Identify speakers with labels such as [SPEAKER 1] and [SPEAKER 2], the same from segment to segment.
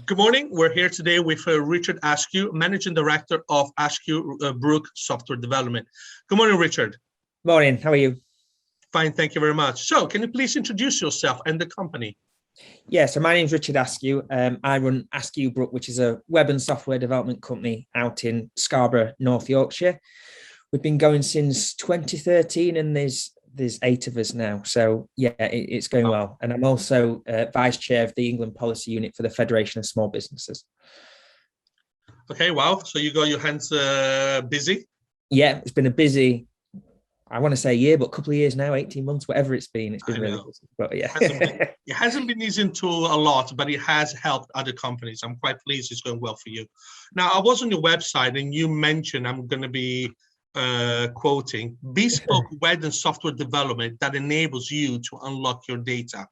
[SPEAKER 1] Good morning. We're here today with Richard Askew, Managing Director of Askew Brook Software Development. Good morning, Richard.
[SPEAKER 2] Morning. How are you?
[SPEAKER 1] Fine, thank you very much. So can you please introduce yourself and the company?
[SPEAKER 2] Yeah, so my name's Richard Askew. I run Askew Brook, which is a web and software development company out in Scarborough, North Yorkshire. We've been going since 2013 and there's 8 of us now. So yeah, it's going well. And I'm also Vice Chair of the England Policy Unit for the Federation of Small Businesses.
[SPEAKER 1] Okay, wow. So you got your hands busy?
[SPEAKER 2] Yeah, it's been a busy, I want to say year, but a couple of years now, 18 months, whatever it's been really busy. But yeah.
[SPEAKER 1] It hasn't been easy to a lot, but it has helped other companies. I'm quite pleased it's going well for you. Now, I was on your website and you mentioned, I'm going to be quoting, bespoke web and software development that enables you to unlock your data.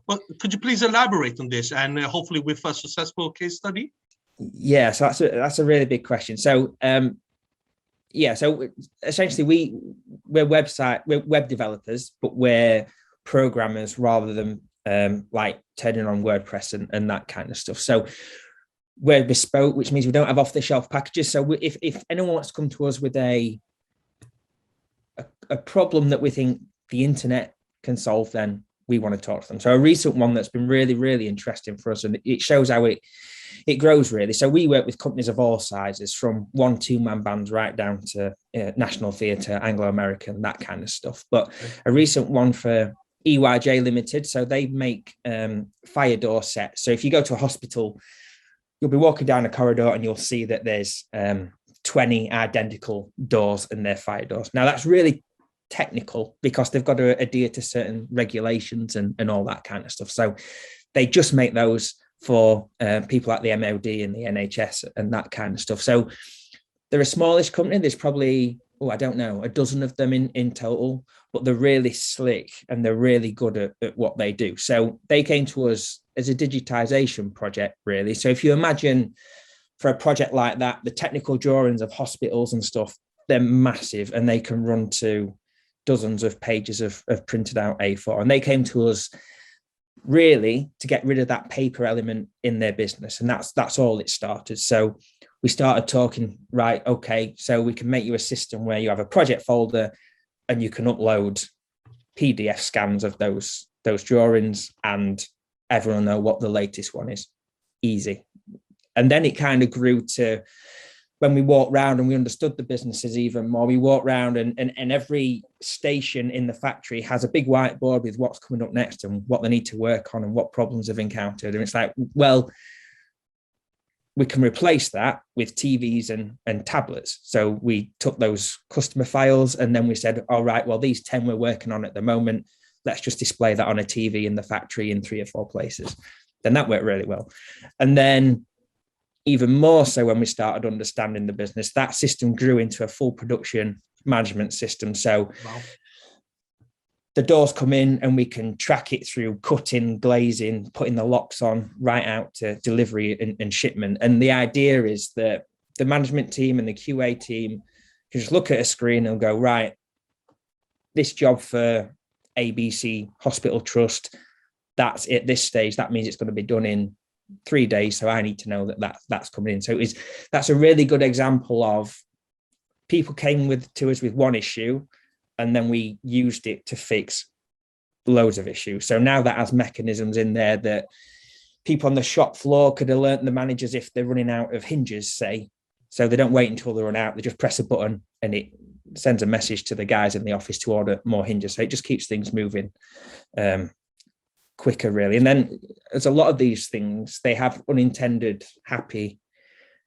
[SPEAKER 1] Well, could you please elaborate on this and hopefully with a successful case study?
[SPEAKER 2] Yeah, so that's a really big question. So yeah, so essentially we're web developers, but we're programmers rather than like turning on WordPress and that kind of stuff. So we're bespoke, which means we don't have off-the-shelf packages. So if anyone wants to come to us with a problem that we think the internet can solve, then we want to talk to them. So a recent one that's been really, really interesting for us, and it shows how it grows really. So we work with companies of all sizes, from 1-2-man bands right down to National Theatre, Anglo-American, that kind of stuff. But a recent one for EYJ Limited, so they make fire door sets. So if you go to a hospital, you'll be walking down a corridor and you'll see that there's 20 identical doors and they're fire doors. Now that's really technical because they've got to adhere to certain regulations and all that kind of stuff. So they just make those for people like the MOD and the NHS and that kind of stuff. So they're a smallish company. There's probably, I don't know, a dozen of them in total, but they're really slick and they're really good at what they do. So they came to us as a digitization project, really. So if you imagine for a project like that, the technical drawings of hospitals and stuff, they're massive and they can run to dozens of pages of printed out A4. And they came to us really to get rid of that paper element in their business. And that's all it started. So we started talking, right, okay, so we can make you a system where you have a project folder and you can upload PDF scans of those drawings and everyone will know what the latest one is. Easy. And then it kind of grew to when we walked around and we understood the businesses even more. We walked around and every station in the factory has a big whiteboard with what's coming up next and what they need to work on and what problems they've encountered. And it's like, well, we can replace that with TVs and tablets. So we took those customer files and then we said, all right, well, these 10 we're working on at the moment, let's just display that on a TV in the factory in 3 or 4 places. Then that worked really well. And then even more so when we started understanding the business, that system grew into a full production management system. So the doors come in and we can track it through cutting, glazing, putting the locks on, right out to delivery and shipment. And the idea is that the management team and the QA team can just look at a screen and go, right, this job for ABC Hospital Trust, that's at this stage, that means it's going to be done in 3 days. So I need to know that's coming in. So that's a really good example of people came to us with one issue and then we used it to fix loads of issues. So now that has mechanisms in there that people on the shop floor could alert the managers if they're running out of hinges, say. So they don't wait until they run out. They just press a button and it sends a message to the guys in the office to order more hinges. So it just keeps things moving quicker, really. And then there's a lot of these things, they have unintended happy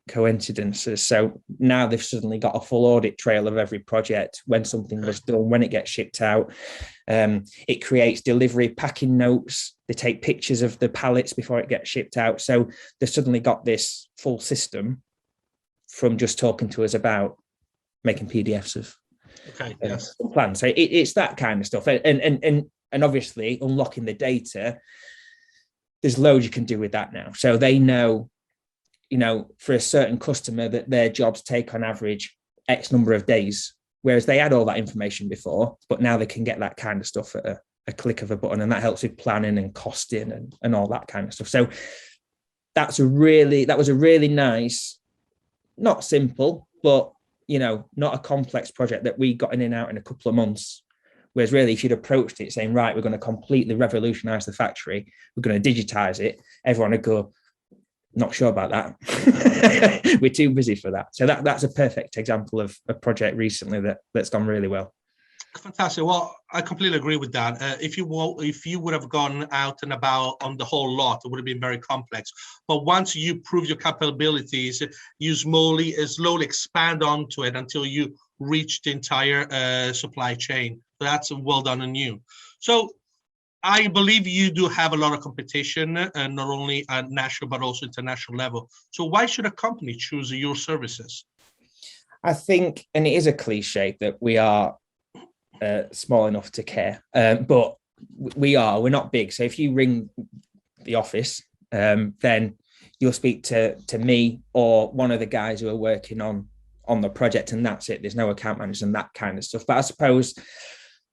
[SPEAKER 2] coincidences. So now they've suddenly got a full audit trail of every project, when something was done, when it gets shipped out. It creates delivery packing notes. They take pictures of the pallets before it gets shipped out. So they've suddenly got this full system from just talking to us about making PDFs of plans. So it's that kind of stuff. And obviously unlocking the data, there's loads you can do with that now. So they know, for a certain customer that their jobs take on average X number of days, whereas they had all that information before, but now they can get that kind of stuff at a click of a button. And that helps with planning and costing and all that kind of stuff. So that was a really nice, not simple, but not a complex project that we got in and out in a couple of months. Whereas really, if you'd approached it saying, right, we're going to completely revolutionize the factory, we're going to digitize it, everyone would go, not sure about that. We're too busy for that. So that's a perfect example of a project recently that's gone really well.
[SPEAKER 1] Fantastic. Well, I completely agree with that. If you would have gone out and about on the whole lot, it would have been very complex. But once you prove your capabilities, you slowly expand onto it until you reach the entire supply chain. So that's well done on you. So I believe you do have a lot of competition, not only at national but also international level. So why should a company choose your services?
[SPEAKER 2] I think, and it is a cliche, that we are small enough to care, but we're not big. So if you ring the office, then you'll speak to me or one of the guys who are working on the project, and that's it. There's no account managers and that kind of stuff. But I suppose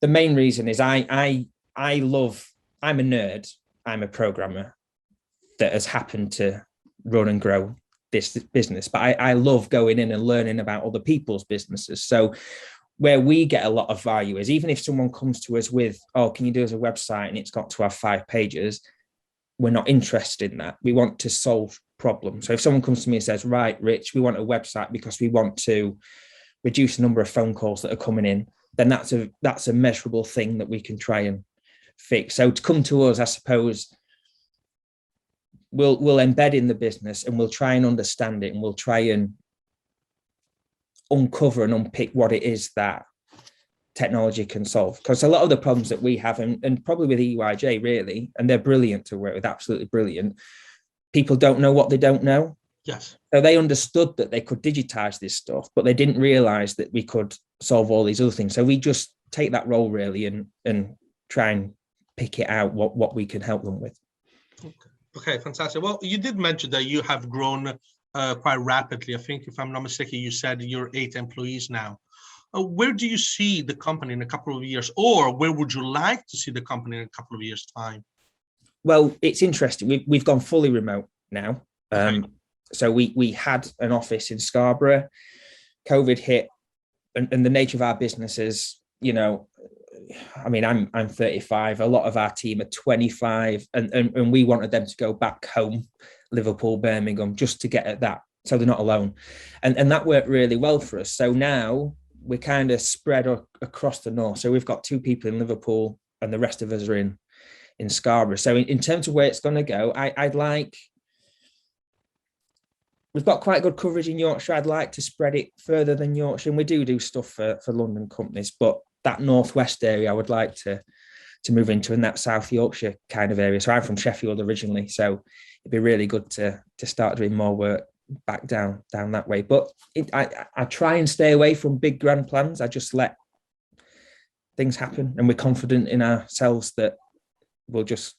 [SPEAKER 2] the main reason is I'm a nerd. I'm a programmer that has happened to run and grow this business, but I love going in and learning about other people's businesses. So where we get a lot of value is, even if someone comes to us with, oh, can you do us a website and it's got to have 5 pages, we're not interested in that. We want to solve problems. So if someone comes to me and says, right, Rich, we want a website because we want to reduce the number of phone calls that are coming in, then that's a measurable thing that we can try and fix. So to come to us, I suppose, we'll embed in the business and we'll try and understand it, and we'll try and uncover and unpick what it is that technology can solve. Because a lot of the problems that we have, and probably with EYJ really, and they're brilliant to work with, absolutely brilliant, people don't know what they don't know.
[SPEAKER 1] Yes.
[SPEAKER 2] So they understood that they could digitize this stuff, but they didn't realize that we could solve all these other things. So we just take that role really and try and pick it out what we can help them with.
[SPEAKER 1] Okay, fantastic. Well, you did mention that you have grown quite rapidly. I think, if I'm not mistaken, you said you're 8 employees now. Where do you see the company in a couple of years, or where would you like to see the company in a couple of years' time?
[SPEAKER 2] Well, it's interesting. We've gone fully remote now.
[SPEAKER 1] Okay.
[SPEAKER 2] So we had an office in Scarborough. COVID hit, and the nature of our business is, I mean, I'm 35. A lot of our team are 25, and we wanted them to go back home, Liverpool, Birmingham, just to get at that, so they're not alone. And that worked really well for us. So now we're kind of spread across the north. So we've got 2 people in Liverpool, and the rest of us are in Scarborough. So in terms of where it's going to go, we've got quite good coverage in Yorkshire. I'd like to spread it further than Yorkshire, and we do stuff for London companies, but that northwest area I would like to move into, in that South Yorkshire kind of area. So I'm from Sheffield originally, so it'd be really good to start doing more work back down that way. But I try and stay away from big grand plans. I just let things happen, and we're confident in ourselves that we'll just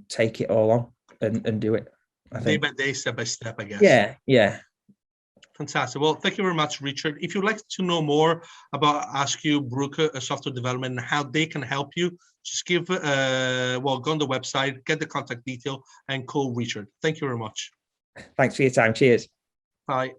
[SPEAKER 2] take it all on and do it. I think.
[SPEAKER 1] Day by day, step by step, I guess.
[SPEAKER 2] Yeah.
[SPEAKER 1] Fantastic. Well, thank you very much, Richard. If you'd like to know more about Askew Brook software development and how they can help you, just go on the website, get the contact detail, and call Richard. Thank you very much.
[SPEAKER 2] Thanks for your time. Cheers.
[SPEAKER 1] Bye.